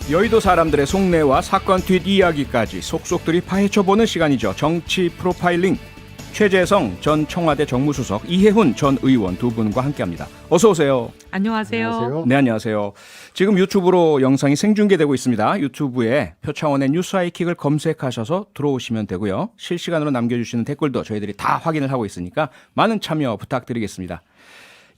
여의도 사람들의 속내와 사건 뒷이야기까지 속속들이 파헤쳐보는 시간이죠. 정치 프로파일링. 최재성 전 청와대 정무수석, 이해훈 전 의원 두 분과 함께합니다. 어서 오세요. 안녕하세요. 네, 안녕하세요. 지금 유튜브로 영상이 생중계되고 있습니다. 유튜브에 표창원의 뉴스 하이킥을 검색하셔서 들어오시면 되고요. 실시간으로 남겨주시는 댓글도 저희들이 다 확인을 하고 있으니까 많은 참여 부탁드리겠습니다.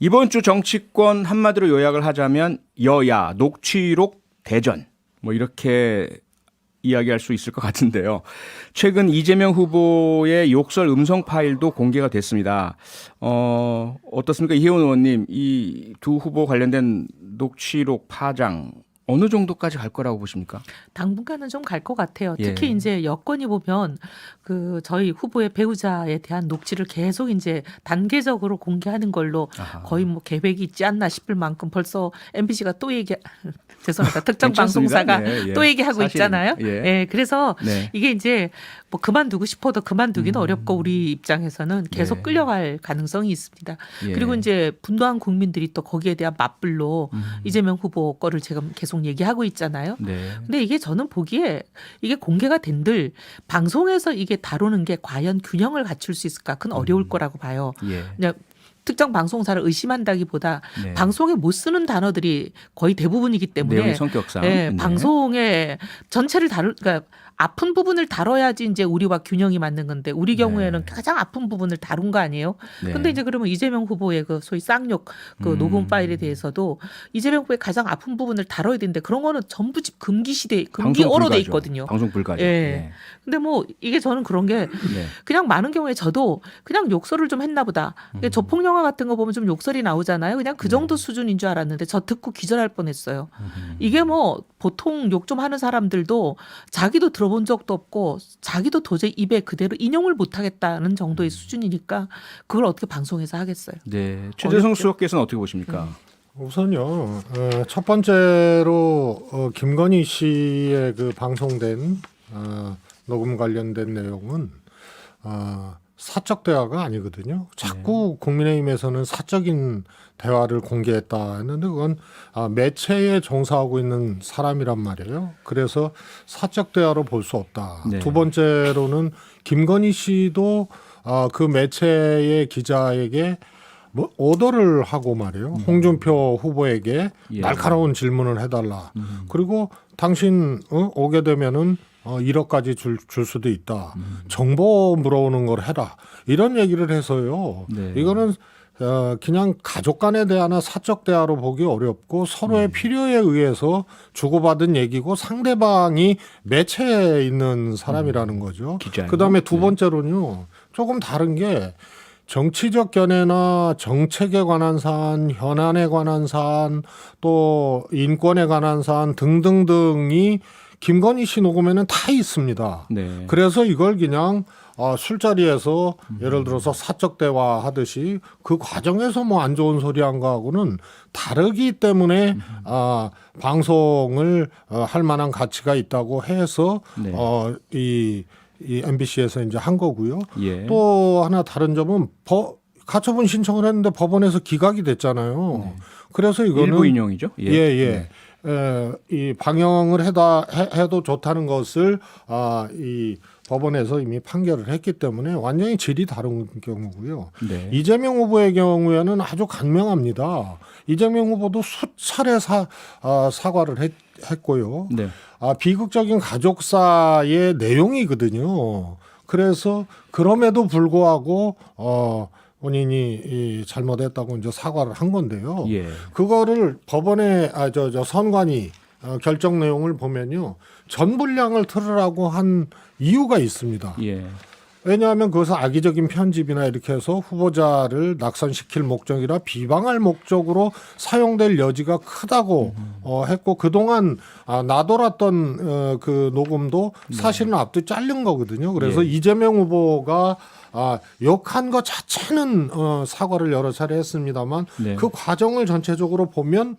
이번 주 정치권 한마디로 요약을 하자면 여야 녹취록 대전 뭐 이렇게 이야기할 수 있을 것 같은데요. 최근 이재명 후보의 욕설 음성 파일도 공개가 됐습니다. 어떻습니까? 이혜원 의원님, 이 두 후보 관련된 녹취록 파장 어느 정도까지 갈 거라고 보십니까? 당분간은 좀 갈 것 같아요. 예. 특히 이제 여건이 보면 그 저희 후보의 배우자에 대한 녹취를 계속 이제 단계적으로 공개하는 걸로 아하. 거의 뭐 계획이 있지 않나 싶을 만큼 벌써 MBC가 또 죄송합니다. 특정 괜찮습니다. 방송사가 예, 예. 또 얘기하고 사실은. 있잖아요. 예. 예, 그래서 네. 이게 이제 뭐 그만두고 싶어도 그만두기는 어렵고 우리 입장에서는 계속 네. 끌려갈 가능성이 있습니다. 예. 그리고 이제 분노한 국민들이 또 거기에 대한 맞불로 이재명 후보 거를 지금 계속 얘기하고 있잖아요. 네. 근데 이게 저는 보기에 이게 공개가 된들 방송에서 이게 다루는 게 과연 균형을 갖출 수 있을까? 그건 어려울 거라고 봐요. 예. 그냥 특정 방송사를 의심한다기보다 네. 방송에 못 쓰는 단어들이 거의 대부분이기 때문에 내용의 성격상. 네, 네. 방송의 전체를 그러니까 아픈 부분을 다뤄야지 이제 우리와 균형이 맞는 건데 우리 경우에는 가장 아픈 부분을 다룬 거 아니에요? 네. 근데 이제 그러면 이재명 후보의 그 소위 쌍욕 그 녹음 파일에 대해서도 이재명 후보의 가장 아픈 부분을 다뤄야 되는데 그런 거는 전부 집 금기 시대 금기 방송 어로 돼 불가죠. 있거든요. 방송 불가죠. 예. 근데 뭐 이게 저는 그런 게 네. 그냥 많은 경우에 저도 그냥 욕설을 좀 했나 보다. 저폭 영화 같은 거 보면 좀 욕설이 나오잖아요. 그냥 그 정도 수준인 줄 알았는데 저 듣고 기절할 뻔했어요. 이게 뭐 보통 욕 좀 하는 사람들도 자기도 들어본 적도 없고 자기도 도저히 입에 그대로 인용을 못 하겠다는 정도의 수준이니까 그걸 어떻게 방송에서 하겠어요. 네. 최재성 어렵죠. 수석께서는 어떻게 보십니까? 우선요, 첫 번째로 김건희 씨의 그 방송된 녹음 관련된 내용은 사적 대화가 아니거든요. 자꾸 국민의힘에서는 사적인 대화를 공개했다 했는데 그건 매체에 종사하고 있는 사람이란 말이에요. 그래서 사적 대화로 볼 수 없다. 네. 두 번째로는 김건희 씨도 그 매체의 기자에게 뭐 오더를 하고 말이에요. 홍준표 후보에게 예. 날카로운 질문을 해달라. 그리고 당신 오게 되면은 1억까지 줄 수도 있다. 정보 물어오는 걸 해라. 이런 얘기를 해서요. 네. 이거는 그냥 가족 간의 대화나 사적 대화로 보기 어렵고 서로의 필요에 의해서 주고받은 얘기고 상대방이 매체에 있는 사람이라는 거죠. 기자예요? 그다음에 두 번째로는요. 조금 다른 게 정치적 견해나 정책에 관한 사안, 현안에 관한 사안, 또 인권에 관한 사안 등등등이 김건희 씨 녹음에는 다 있습니다. 네. 그래서 이걸 그냥 술자리에서 예를 들어서 사적 대화 하듯이 그 과정에서 뭐 안 좋은 소리 한 거하고는 다르기 때문에 방송을 할 만한 가치가 있다고 해서 네. 이 MBC에서 이제 한 거고요. 예. 또 하나 다른 점은 가처분 신청을 했는데 법원에서 기각이 됐잖아요. 그래서 이거는 일부 인용이죠. 예. 예. 이 방영을 해도 좋다는 것을 이 법원에서 이미 판결을 했기 때문에 완전히 질이 다른 경우고요. 네. 이재명 후보의 경우에는 아주 간명합니다. 이재명 후보도 수차례 사과를 했고요. 네. 비극적인 가족사의 내용이거든요. 그래서 그럼에도 불구하고 본인이 잘못했다고 이제 사과를 한 건데요. 예. 그거를 법원의 선관위 결정 내용을 보면요. 전 분량을 틀으라고 한 이유가 있습니다. 예. 왜냐하면 그것은 악의적인 편집이나 이렇게 해서 후보자를 낙선시킬 목적이라 비방할 목적으로 사용될 여지가 크다고 했고 그동안 나돌았던 그 녹음도 사실은 앞뒤 잘린 거거든요. 그래서 예. 이재명 후보가 욕한 것 자체는 사과를 여러 차례 했습니다만 네. 그 과정을 전체적으로 보면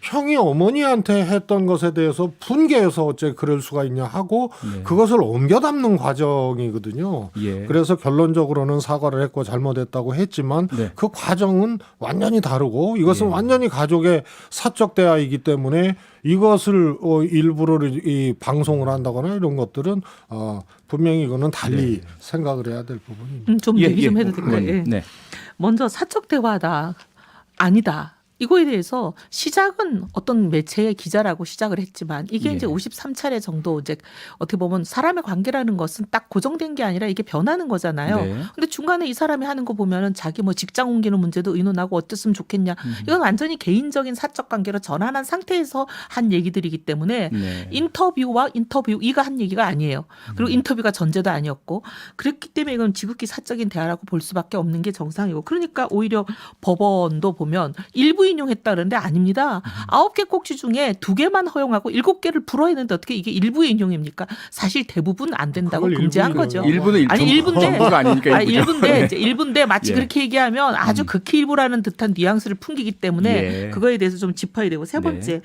형이 어머니한테 했던 것에 대해서 분개해서 어째 그럴 수가 있냐 하고 네. 그것을 옮겨 담는 과정이거든요. 예. 그래서 결론적으로는 사과를 했고 잘못했다고 했지만 네. 그 과정은 완전히 다르고 이것은 완전히 가족의 사적 대화이기 때문에 이것을 일부러 이 방송을 한다거나 이런 것들은 분명히 이거는 달리 생각을 해야 될 부분입니다. 좀 예, 얘기 좀 예. 해도 될까요? 예. 네. 먼저 사적 대화다 아니다. 이거에 대해서 시작은 어떤 매체의 기자라고 시작을 했지만 이게 예. 이제 53차례 정도 이제 어떻게 보면 사람의 관계라는 것은 딱 고정된 게 아니라 이게 변하는 거잖아요. 네. 근데 중간에 이 사람이 하는 거 보면은 자기 뭐 직장 옮기는 문제도 의논하고 어땠으면 좋겠냐. 이건 완전히 개인적인 사적 관계로 전환한 상태에서 한 얘기들이기 때문에 네. 인터뷰와 인터뷰이가 한 얘기가 아니에요. 그리고 인터뷰가 전제도 아니었고 그렇기 때문에 이건 지극히 사적인 대화라고 볼 수밖에 없는 게 정상이고 그러니까 오히려 법원도 보면 일부 인용했다 그러는데 아닙니다. 9개 꼭지 중에 2개만 허용하고 7개를 불허했는데 어떻게 이게 일부의 인용입니까? 사실 대부분 안 된다고 그걸 금지한 일부 거죠. 일부는 아니 일부인데 전부가 아니니까 아니, 일부죠. 일부인데 이제 일부인데 마치 예. 그렇게 얘기하면 아주 극히 일부라는 듯한 뉘앙스를 풍기기 때문에 예. 그거에 대해서 좀 짚어야 되고 세 번째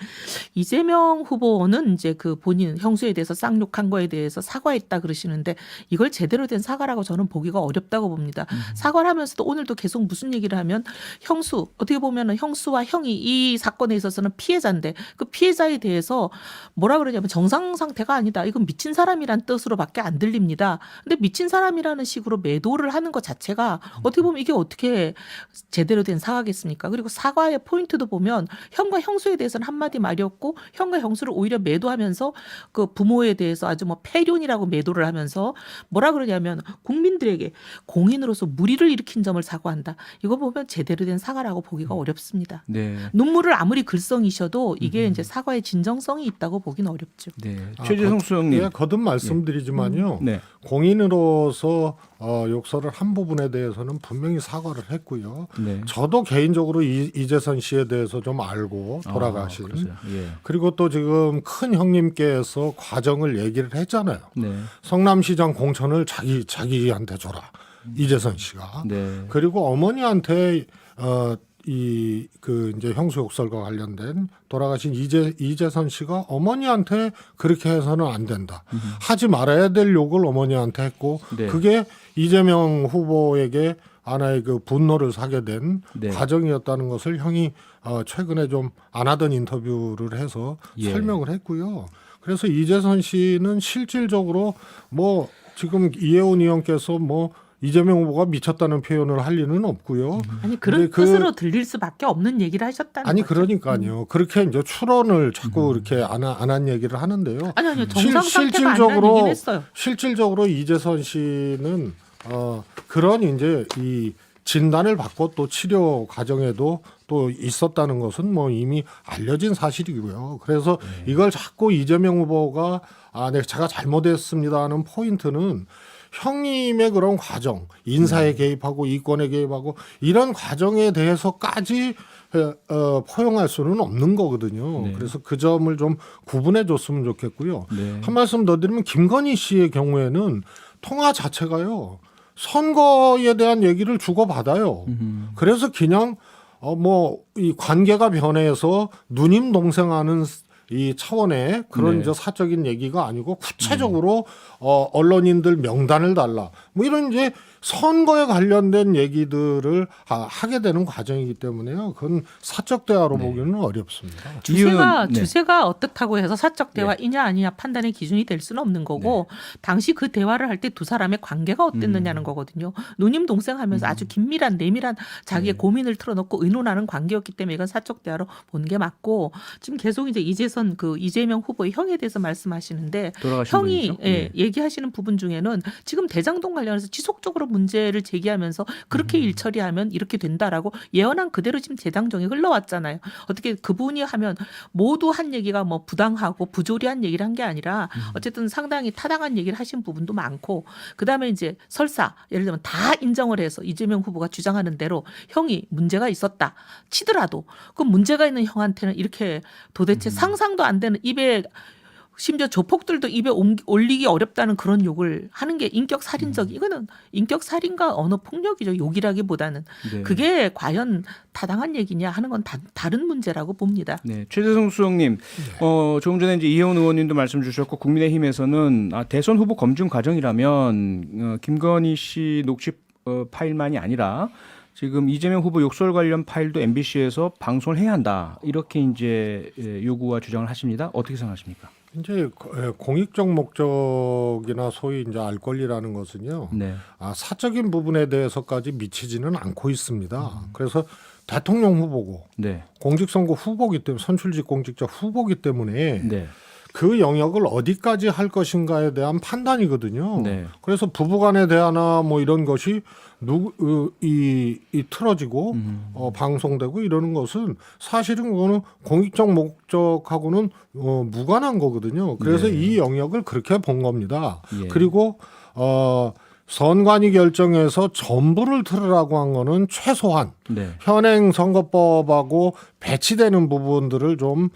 이재명 후보는 이제 그 본인 형수에 대해서 쌍욕한 거에 대해서 사과했다 그러시는데 이걸 제대로 된 사과라고 저는 보기가 어렵다고 봅니다. 사과를 하면서도 오늘도 계속 무슨 얘기를 하면 형수 어떻게 보면은 형수와 형이 이 사건에 있어서는 피해자인데 그 피해자에 대해서 뭐라 그러냐면 정상 상태가 아니다. 이건 미친 사람이란 뜻으로밖에 안 들립니다. 근데 미친 사람이라는 식으로 매도를 하는 것 자체가 어떻게 보면 이게 어떻게 제대로 된 사과겠습니까? 그리고 사과의 포인트도 보면 형과 형수에 대해서는 한마디 말이었고 형과 형수를 오히려 매도하면서 그 부모에 대해서 아주 뭐 폐륜이라고 매도를 하면서 뭐라 그러냐면 국민들에게 공인으로서 무리를 일으킨 점을 사과한다. 이거 보면 제대로 된 사과라고 보기가 어렵습니다. 네. 눈물을 아무리 글썽이셔도 이게 이제 사과의 진정성이 있다고 보기는 어렵죠. 네. 최재성 수석님. 예, 거듭 말씀드리지만요. 네. 공인으로서 욕설을 한 부분에 대해서는 분명히 사과를 했고요. 네. 저도 개인적으로 이재선 씨에 대해서 좀 알고 돌아가신. 그러세요. 예. 그리고 또 지금 큰 형님께서 과정을 얘기를 했잖아요. 네. 성남시장 공천을 자기한테 줘라. 이재선 씨가. 네. 그리고 어머니한테 이제 형수 욕설과 관련된 돌아가신 이재선 씨가 어머니한테 그렇게 해서는 안 된다. 하지 말아야 될 욕을 어머니한테 했고 네. 그게 이재명 후보에게 하나의 그 분노를 사게 된 네. 과정이었다는 것을 형이 최근에 좀 안 하던 인터뷰를 해서 예. 설명을 했고요. 그래서 이재선 씨는 실질적으로 뭐 지금 이혜원 의원께서 뭐 이재명 후보가 미쳤다는 표현을 할 리는 없고요. 아니 그런 근데 뜻으로 들릴 수밖에 없는 얘기를 하셨다는 아니 거죠. 그러니까요. 그렇게 이제 추론을 자꾸 이렇게 안 한 얘기를 하는데요. 아니요 정상 상태가 아니라는 얘기는 했어요. 실질적으로 이재선 씨는 그런 이제 이 진단을 받고 또 치료 과정에도 또 있었다는 것은 뭐 이미 알려진 사실이고요. 그래서 이걸 자꾸 이재명 후보가 제가 잘못했습니다 하는 포인트는 형님의 그런 과정, 인사에 개입하고 이권에 개입하고 이런 과정에 대해서까지 포용할 수는 없는 거거든요. 네. 그래서 그 점을 좀 구분해 줬으면 좋겠고요. 네. 한 말씀 더 드리면 김건희 씨의 경우에는 통화 자체가요. 선거에 대한 얘기를 주고받아요. 그래서 그냥 이 관계가 변해서 누님 동생 하는 이 차원의 그런 네. 이제 사적인 얘기가 아니고 구체적으로 언론인들 명단을 달라 뭐 이런 이제 선거에 관련된 얘기들을 하게 되는 과정이기 때문에요. 그건 사적 대화로 보기는 어렵습니다. 주제가 어떻다고 해서 사적 대화이냐 아니냐 판단의 기준이 될 수는 없는 거고 당시 그 대화를 할 때 두 사람의 관계가 어땠느냐는 거거든요. 누님 동생 하면서 아주 긴밀한 내밀한 자기의 고민을 털어놓고 의논하는 관계였기 때문에 이건 사적 대화로 보는 게 맞고 지금 계속 이제 이재선 그 이재명 후보의 형에 대해서 말씀하시는데 돌아가신 형이 분이죠? 네. 얘기하시는 부분 중에는 지금 대장동 관련해서 지속적으로 문제를 제기하면서 그렇게 일 처리하면 이렇게 된다라고 예언한 그대로 지금 대장정에 흘러왔잖아요. 어떻게 그분이 하면 모두 한 얘기가 뭐 부당하고 부조리한 얘기를 한 게 아니라 어쨌든 상당히 타당한 얘기를 하신 부분도 많고 그다음에 이제 설사 예를 들면 다 인정을 해서 이재명 후보가 주장하는 대로 형이 문제가 있었다 치더라도 그 문제가 있는 형한테는 이렇게 도대체 상상도 안 되는 입에 심지어 조폭들도 입에 올리기 어렵다는 그런 욕을 하는 게 인격 살인적 이거는 인격 살인과 언어 폭력이죠. 욕이라기보다는 네. 그게 과연 타당한 얘기냐 하는 건 다른 문제라고 봅니다. 네, 최재성 수석님, 조금 전에 이제 이혜원 의원님도 말씀 주셨고 국민의힘에서는 대선 후보 검증 과정이라면 김건희 씨 녹취 파일만이 아니라 지금 이재명 후보 욕설 관련 파일도 MBC에서 방송을 해야 한다 이렇게 이제 요구와 주장을 하십니다. 어떻게 생각하십니까? 이제 공익적 목적이나 소위 이제 알 권리라는 것은요. 네, 사적인 부분에 대해서까지 미치지는 않고 있습니다. 그래서 대통령 후보고 네, 공직선거 후보기 때문에 선출직 공직자 후보기 때문에 네, 그 영역을 어디까지 할 것인가에 대한 판단이거든요. 네. 그래서 부부간에 대하나 뭐 이런 것이 이 틀어지고 방송되고 이러는 것은 사실은 그거는 공익적 목적하고는 무관한 거거든요. 그래서 네. 이 영역을 그렇게 본 겁니다. 예. 그리고 선관위 결정에서 전부를 틀으라고 한 거는 최소한 네, 현행 선거법하고 배치되는 부분들을 좀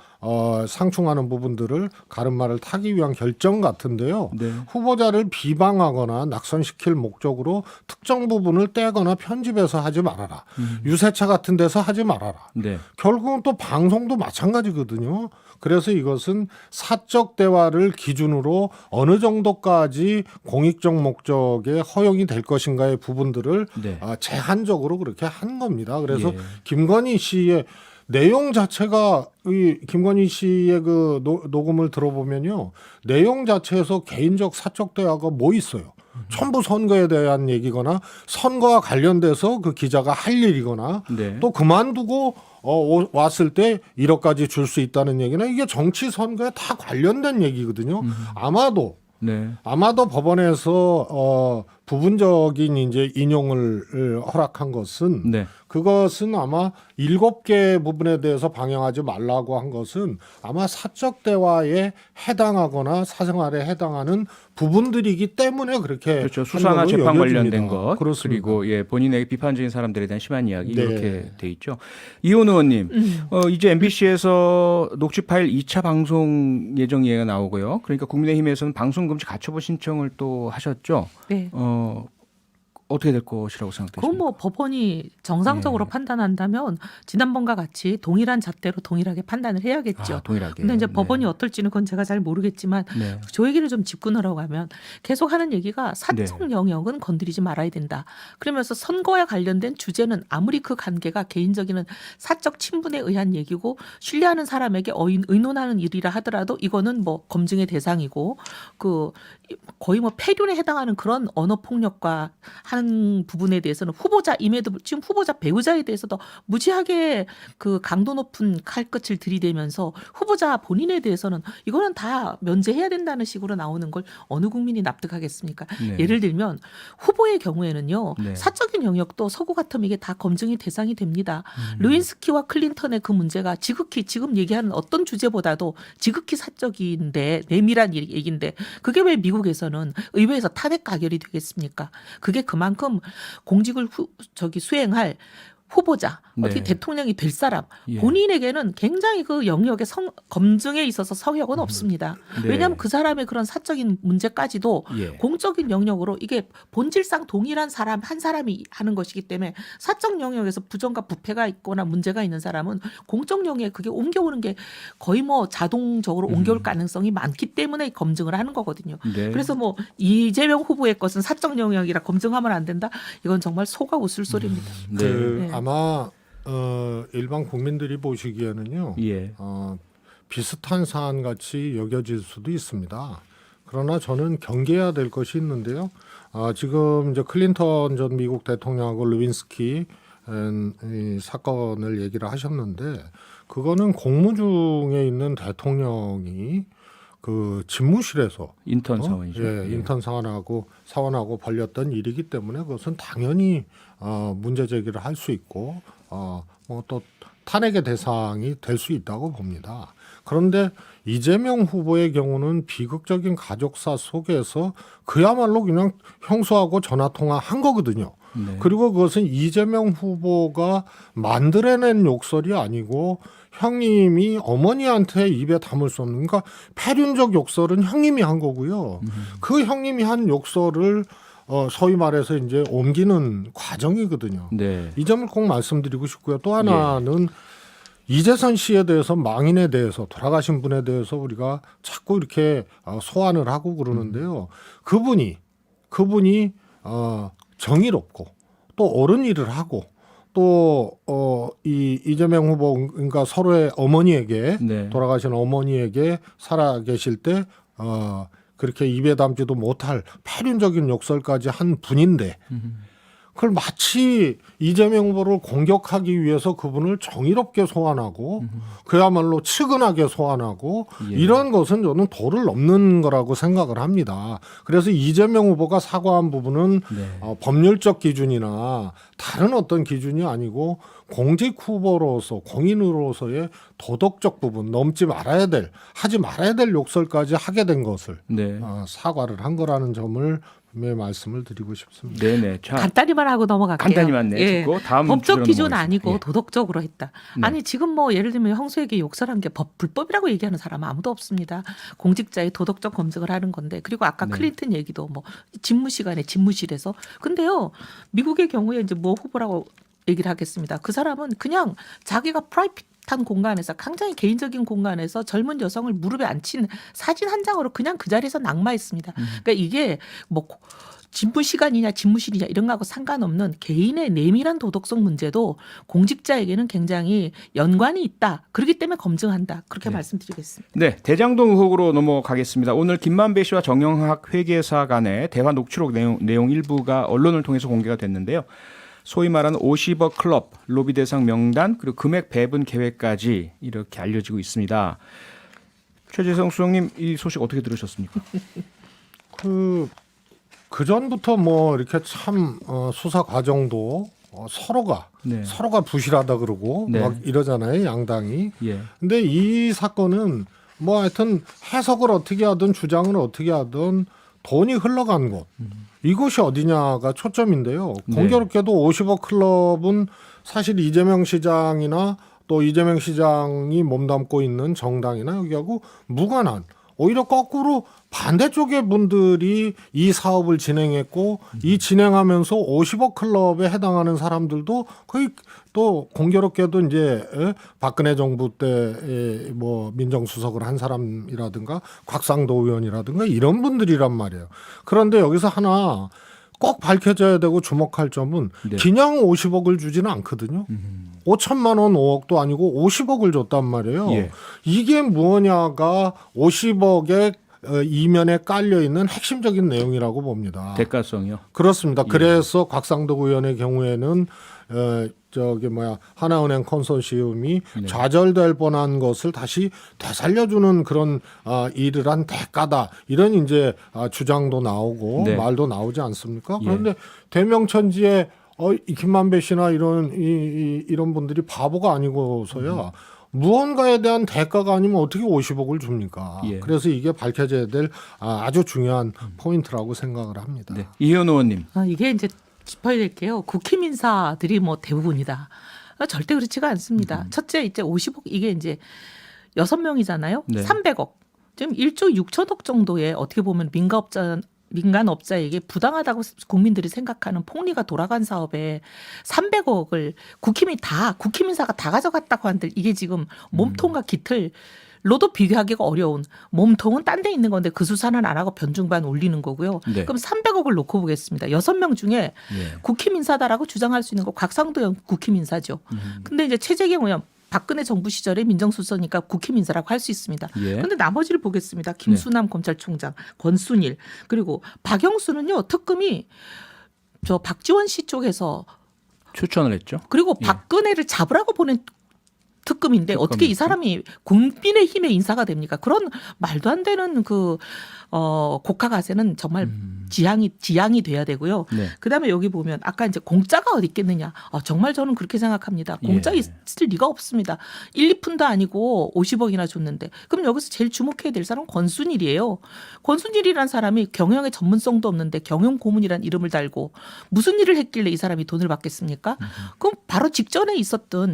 상충하는 부분들을 가름말을 타기 위한 결정 같은데요. 네. 후보자를 비방하거나 낙선시킬 목적으로 특정 부분을 떼거나 편집해서 하지 말아라. 유세차 같은 데서 하지 말아라. 네. 결국은 또 방송도 마찬가지거든요. 그래서 이것은 사적 대화를 기준으로 어느 정도까지 공익적 목적에 허용이 될 것인가의 부분들을 네. 제한적으로 그렇게 한 겁니다. 그래서 예. 김건희 씨의 내용 자체가 이 김건희 씨의 그 녹음을 들어보면요. 내용 자체에서 개인적 사적 대화가 뭐 있어요. 전부 선거에 대한 얘기거나 선거와 관련돼서 그 기자가 할 일이거나 네. 또 그만두고 왔을 때 1억까지 줄 수 있다는 얘기는 이게 정치 선거에 다 관련된 얘기거든요. 네. 아마도 법원에서 부분적인 이제 인용을 허락한 것은 네. 그것은 아마 7개 부분에 대해서 방영하지 말라고 한 것은 아마 사적 대화에 해당하거나 사생활에 해당하는 부분들이기 때문에 그렇게 그렇죠. 한 수사나 걸로 재판 여겨집니다. 관련된 것 그렇습니다. 그리고 본인에게 비판적인 사람들에 대한 심한 이야기 네. 이렇게 돼 있죠. 이혼 의원님, 이제 MBC에서 녹취 파일 2차 방송 예정 예가 나오고요. 그러니까 국민의힘에서는 방송 금지 가처분 신청을 또 하셨죠. 네. 어떻게 될 것이라고 생각되십니까? 그건 뭐 법원이 정상적으로 판단한다면 지난번과 같이 동일한 잣대로 동일하게 판단을 해야겠죠. 동일하게. 근데 이제 네. 법원이 어떨지는 그건 제가 잘 모르겠지만 네. 저 얘기를 좀 짚고 나가면 계속 하는 얘기가 사적 영역은 건드리지 말아야 된다. 그러면서 선거에 관련된 주제는 아무리 그 관계가 개인적인 사적 친분에 의한 얘기고 신뢰하는 사람에게 의논하는 일이라 하더라도 이거는 뭐 검증의 대상이고 그 거의 뭐 폐륜에 해당하는 그런 언어 폭력과 하는 부분에 대해서는 후보자임에도 지금 후보자 배우자에 대해서도 무지하게 그 강도 높은 칼끝을 들이대면서 후보자 본인에 대해서는 이거는 다 면제해야 된다는 식으로 나오는 걸 어느 국민이 납득하겠습니까? 네. 예를 들면 후보의 경우에는요. 네. 사적인 영역도 서구 같으면 이게 다 검증이 대상이 됩니다. 루인스키와 클린턴의 그 문제가 지극히 지금 얘기하는 어떤 주제보다도 지극히 사적인데 내밀한 얘기인데 그게 왜 미국에서는 의회에서 탄핵 가결이 되겠습니까? 그게 그만큼 공직을 수행할 후보자, 어떻게 네. 대통령이 될 사람 예. 본인에게는 굉장히 그 영역의 검증에 있어서 성역은 없습니다. 네. 왜냐하면 그 사람의 그런 사적인 문제까지도 예. 공적인 영역으로 이게 본질상 동일한 사람 한 사람이 하는 것이기 때문에 사적 영역에서 부정과 부패가 있거나 문제가 있는 사람은 공적 영역에 그게 옮겨오는 게 거의 뭐 자동적으로 옮겨올 가능성이 많기 때문에 검증을 하는 거거든요. 네. 그래서 뭐 이재명 후보의 것은 사적 영역이라 검증하면 안 된다. 이건 정말 속아 웃을 소리입니다. 네. 아마 일반 국민들이 보시기에는요. 예. 비슷한 사안 같이 여겨질 수도 있습니다. 그러나 저는 경계해야 될 것이 있는데요. 지금 이제 클린턴 전 미국 대통령하고 루빈스키 이 사건을 얘기를 하셨는데 그거는 공무 중에 있는 대통령이 그 집무실에서 인턴 사원이죠. 인턴 사원하고 벌렸던 일이기 때문에 그것은 당연히 문제 제기를 할 수 있고 뭐 또 탄핵의 대상이 될 수 있다고 봅니다. 그런데 이재명 후보의 경우는 비극적인 가족사 속에서 그야말로 그냥 형수하고 전화 통화한 거거든요. 네. 그리고 그것은 이재명 후보가 만들어낸 욕설이 아니고 형님이 어머니한테 입에 담을 수 없는, 그러니까 패륜적 욕설은 형님이 한 거고요. 그 형님이 한 욕설을 소위 말해서 이제 옮기는 과정이거든요. 네. 이 점을 꼭 말씀드리고 싶고요. 또 하나는 이재선 씨에 대해서, 망인에 대해서, 돌아가신 분에 대해서 우리가 자꾸 이렇게 소환을 하고 그러는데요. 그분이 정의롭고 또 옳은 일을 하고 또 이재명 후보, 그러니까 서로의 어머니에게, 네. 돌아가신 어머니에게 살아 계실 때 그렇게 입에 담지도 못할 패륜적인 욕설까지 한 분인데 그걸 마치 이재명 후보를 공격하기 위해서 그분을 정의롭게 소환하고 그야말로 측은하게 소환하고 예. 이런 것은 저는 도를 넘는 거라고 생각을 합니다. 그래서 이재명 후보가 사과한 부분은 네. 법률적 기준이나 다른 어떤 기준이 아니고 공직 후보로서, 공인으로서의 도덕적 부분, 넘지 말아야 될, 하지 말아야 될 욕설까지 하게 된 것을 네. 사과를 한 거라는 점을 분명히 말씀을 드리고 싶습니다. 네네. 자, 간단히만 하고 넘어갈게요. 간단히만 듣고 다음 법적 주제로 기준 넘어가겠습니다. 아니고 예. 도덕적으로 했다. 네. 아니 지금 뭐 예를 들면 형수에게 욕설한 게 불법이라고 얘기하는 사람은 아무도 없습니다. 공직자의 도덕적 검증을 하는 건데, 그리고 아까 네. 클린턴 얘기도 뭐 집무 시간에 집무실에서, 근데요 미국의 경우에 이제 뭐 후보라고 얘기를 하겠습니다. 그 사람은 그냥 자기가 프라이빗한 공간에서, 굉장히 개인적인 공간에서 젊은 여성을 무릎에 앉힌 사진 한 장으로 그냥 그 자리에서 낙마했습니다. 그러니까 이게 뭐 집무 시간이냐 집무실이냐 이런 거하고 상관없는 개인의 내밀한 도덕성 문제도 공직자에게는 굉장히 연관이 있다. 그렇기 때문에 검증한다. 그렇게 네. 말씀드리겠습니다. 네, 대장동 의혹으로 넘어가겠습니다. 오늘 김만배 씨와 정영학 회계사 간의 대화 녹취록 내용 일부가 언론을 통해서 공개가 됐는데요. 소위 말하는 50억 클럽, 로비 대상 명단, 그리고 금액 배분 계획까지 이렇게 알려지고 있습니다. 최재성 수석님, 이 소식 어떻게 들으셨습니까? 그 전부터 뭐 이렇게 참 수사 과정도 네. 서로가 부실하다 그러고 네. 막 이러잖아요, 양당이. 예. 근데 이 사건은 뭐 하여튼 해석을 어떻게 하든 주장을 어떻게 하든 돈이 흘러간 곳, 이곳이 어디냐가 초점인데요. 네. 공교롭게도 50억 클럽은 사실 이재명 시장이나 또 이재명 시장이 몸담고 있는 정당이나 여기하고 무관한, 오히려 거꾸로 반대쪽의 분들이 이 사업을 진행했고 이 진행하면서 50억 클럽에 해당하는 사람들도 거의 또 공교롭게도 이제 박근혜 정부 때 뭐 민정수석을 한 사람이라든가 곽상도 의원이라든가 이런 분들이란 말이에요. 그런데 여기서 하나 꼭 밝혀져야 되고 주목할 점은 네. 그냥 50억을 주지는 않거든요. 5천만 원 5억도 아니고 50억을 줬단 말이에요. 예. 이게 무엇냐가 50억의 이면에 깔려 있는 핵심적인 내용이라고 봅니다. 대가성이요. 그렇습니다. 예. 그래서 곽상도 의원의 경우에는 하나은행 컨소시엄이 네. 좌절될 뻔한 것을 다시 되살려주는 그런 일을 한 대가다, 이런 이제 주장도 나오고 네. 말도 나오지 않습니까? 예. 그런데 대명천지에 이 김만배 씨나 이런 분들이 바보가 아니고서야 무언가에 대한 대가가 아니면 어떻게 50억을 줍니까? 예. 그래서 이게 밝혀져야 될 아주 중요한 포인트라고 생각을 합니다. 네. 이현 의원님. 이게 이제 짚어야 될 게요. 국힘 인사들이 뭐 대부분이다. 절대 그렇지가 않습니다. 첫째, 이제 50억, 이게 이제 6명이잖아요. 네. 300억. 지금 1조 6천억 정도의, 어떻게 보면 민간업자에게 부당하다고 국민들이 생각하는 폭리가 돌아간 사업에 300억을 국힘 인사가 다 가져갔다고 한들, 이게 지금 몸통과 깃털로도 비교하기가 어려운, 몸통은 딴 데 있는 건데 그 수사는 안 하고 변중반 올리는 거고요. 네. 그럼 300억을 놓고 보겠습니다. 6명 중에 예. 국힘 인사다라고 주장할 수 있는 거 곽상도 의원 국힘 인사죠. 근데 이제 최재경 의원, 박근혜 정부 시절에 민정수석이니까 국힘 인사라고 할 수 있습니다. 예. 그런데 나머지를 보겠습니다. 김수남 검찰총장, 권순일, 그리고 박영수는요, 특검이 저 박지원 씨 쪽에서, 추천을 했죠. 그리고 예. 박근혜를 잡으라고 보낸 특검인데 어떻게 이 사람이 국민의힘의 인사가 됩니까? 그런 말도 안 되는 곡하가세는 정말 지양이 돼야 되고요. 네. 그다음에 여기 보면 아까 이제 공짜가 어디 있겠느냐. 정말 저는 그렇게 생각합니다. 공짜 예. 있을 리가 없습니다. 1, 2푼도 아니고 50억이나 줬는데. 그럼 여기서 제일 주목해야 될 사람은 권순일이에요. 권순일이라는 사람이 경영의 전문성도 없는데 경영 고문이라는 이름을 달고 무슨 일을 했길래 이 사람이 돈을 받겠습니까? 그럼 바로 직전에 있었던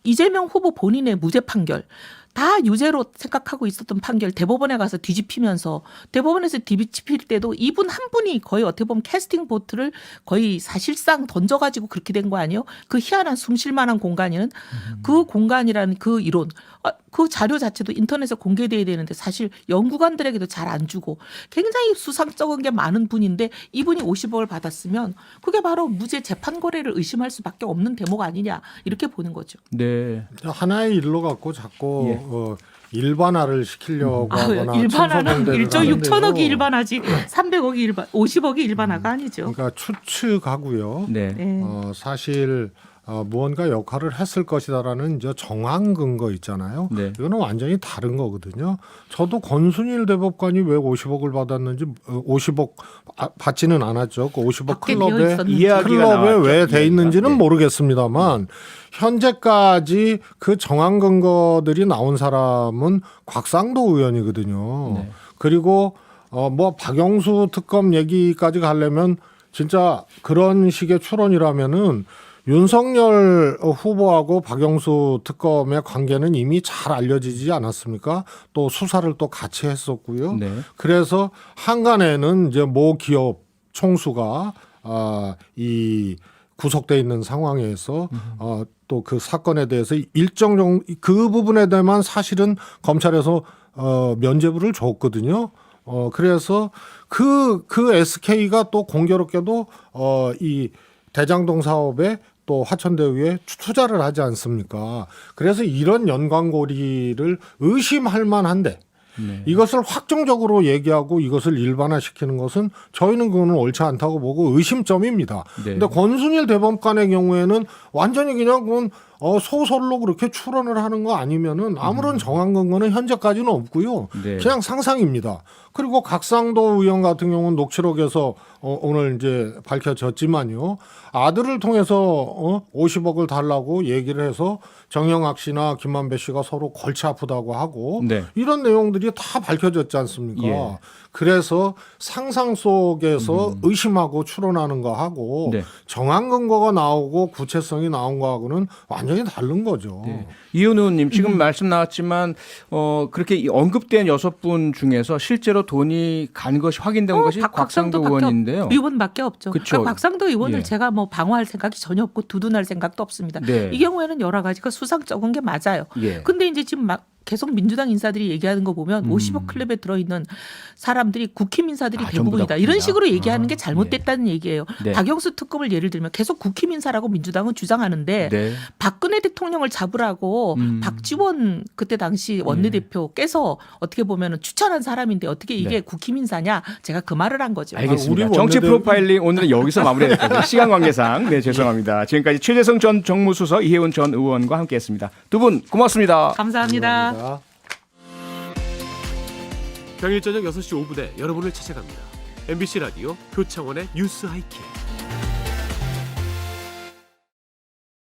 이재명 후보 본인의 무죄 판결 다 유죄로 생각하고 있었던 판결 대법원에 가서 뒤집히면서 대법원에서 뒤집힐 때도 이분 한 분이 거의 어떻게 보면 캐스팅 보트를 거의 사실상 던져가지고 그렇게 된 거 아니에요? 그 희한한 숨쉴 만한 공간이는 그 공간이라는 그 이론 그 자료 자체도 인터넷에 공개돼야 되는데 사실 연구관들에게도 잘 안 주고 굉장히 수상쩍은 게 많은 분인데 이분이 50억을 받았으면 그게 바로 무죄 재판 거래를 의심할 수밖에 없는 대목 아니냐 이렇게 보는 거죠. 네. 하나의 일로 갖고 자꾸 예. 일반화를 시키려고 하거나 일반화는 청소년들을 1조 6천억이 하는데요. 일반화지 300억이 일반 50억이 일반화가 아니죠. 그러니까 추측하고요. 네. 네. 사실 무언가 역할을 했을 것이다라는 이제 정황 근거 있잖아요. 네. 이거는 완전히 다른 거거든요. 저도 권순일 대법관이 왜 50억을 받았는지 50억 받지는 않았죠. 그 50억 밖에 비어 클럽에 있었는지. 이야기가 클럽에 나왔죠. 왜 돼 있는지는 네. 모르겠습니다만 현재까지 그 정황 근거들이 나온 사람은 곽상도 의원이거든요. 네. 그리고 뭐 박영수 특검 얘기까지 가려면 진짜 그런 식의 추론이라면은 윤석열 후보하고 박영수 특검의 관계는 이미 잘 알려지지 않았습니까? 또 수사를 또 같이 했었고요. 네. 그래서 한간에는 이제 모 기업 총수가 이 구속돼 있는 상황에서 또 그 사건에 대해서 일정 정도 그 부분에 대해만 사실은 검찰에서 면죄부를 줬거든요. 그래서 그 SK가 또 공교롭게도 이 대장동 사업에 또 화천대유에 투자를 하지 않습니까? 그래서 이런 연관고리를 의심할 만한데 네. 이것을 확정적으로 얘기하고 이것을 일반화시키는 것은 저희는 그거는 옳지 않다고 보고 의심점입니다. 네. 근데 권순일 대법관의 경우에는 완전히 그냥 그건 소설로 그렇게 추론을 하는 거 아니면은 아무런 정황 근거는 현재까지는 없고요. 네. 그냥 상상입니다. 그리고 각상도 의원 같은 경우는 녹취록에서 오늘 이제 밝혀졌지만요. 아들을 통해서 50억을 달라고 얘기를 해서 정영학 씨나 김만배 씨가 서로 골치 아프다고 하고 네. 이런 내용들이 다 밝혀졌지 않습니까? 예. 그래서 상상 속에서 의심하고 추론하는 거하고 네. 정황 근거가 나오고 구체성이 나온 거하고는 완전히 다른 거죠. 네. 이윤 의원님 지금 말씀 나왔지만 그렇게 언급된 6분 중에서 실제로 돈이 간 것이 확인된 것이 곽상도 의원인데요. 의원밖에 없죠. 그쵸. 그러니까 곽상도 의원을 예. 제가 뭐 방어할 생각이 전혀 없고 두둔할 생각도 없습니다. 네. 이 경우에는 여러 가지가 수상쩍은 게 맞아요. 예. 근데 이제 지금 막 계속 민주당 인사들이 얘기하는 거 보면 50억 클럽에 들어있는 사람들이 국힘 인사들이 전부 다 대부분이다. 이런 국힘이다. 식으로 얘기하는 게 잘못됐다는 얘기예요. 네. 박영수 특검을 예를 들면 계속 국힘 인사라고 민주당은 주장하는데 네. 박근혜 대통령을 잡으라고 박지원 그때 당시 원내대표께서 어떻게 보면 추천한 사람인데 어떻게 이게 네. 국힘 인사냐? 제가 그 말을 한 거죠. 알겠습니다. 우리 정치 원내대표- 프로파일링 오늘은 여기서 마무리해야 시간 관계상 네 죄송합니다. 지금까지 최재성 전 정무수석 이혜훈 전 의원과 함께했습니다. 두 분 고맙습니다. 감사합니다. 감사합니다. 평일 저녁 6시 5분에 여러분을 찾아갑니다. MBC 라디오 표창원의 뉴스 하이킥.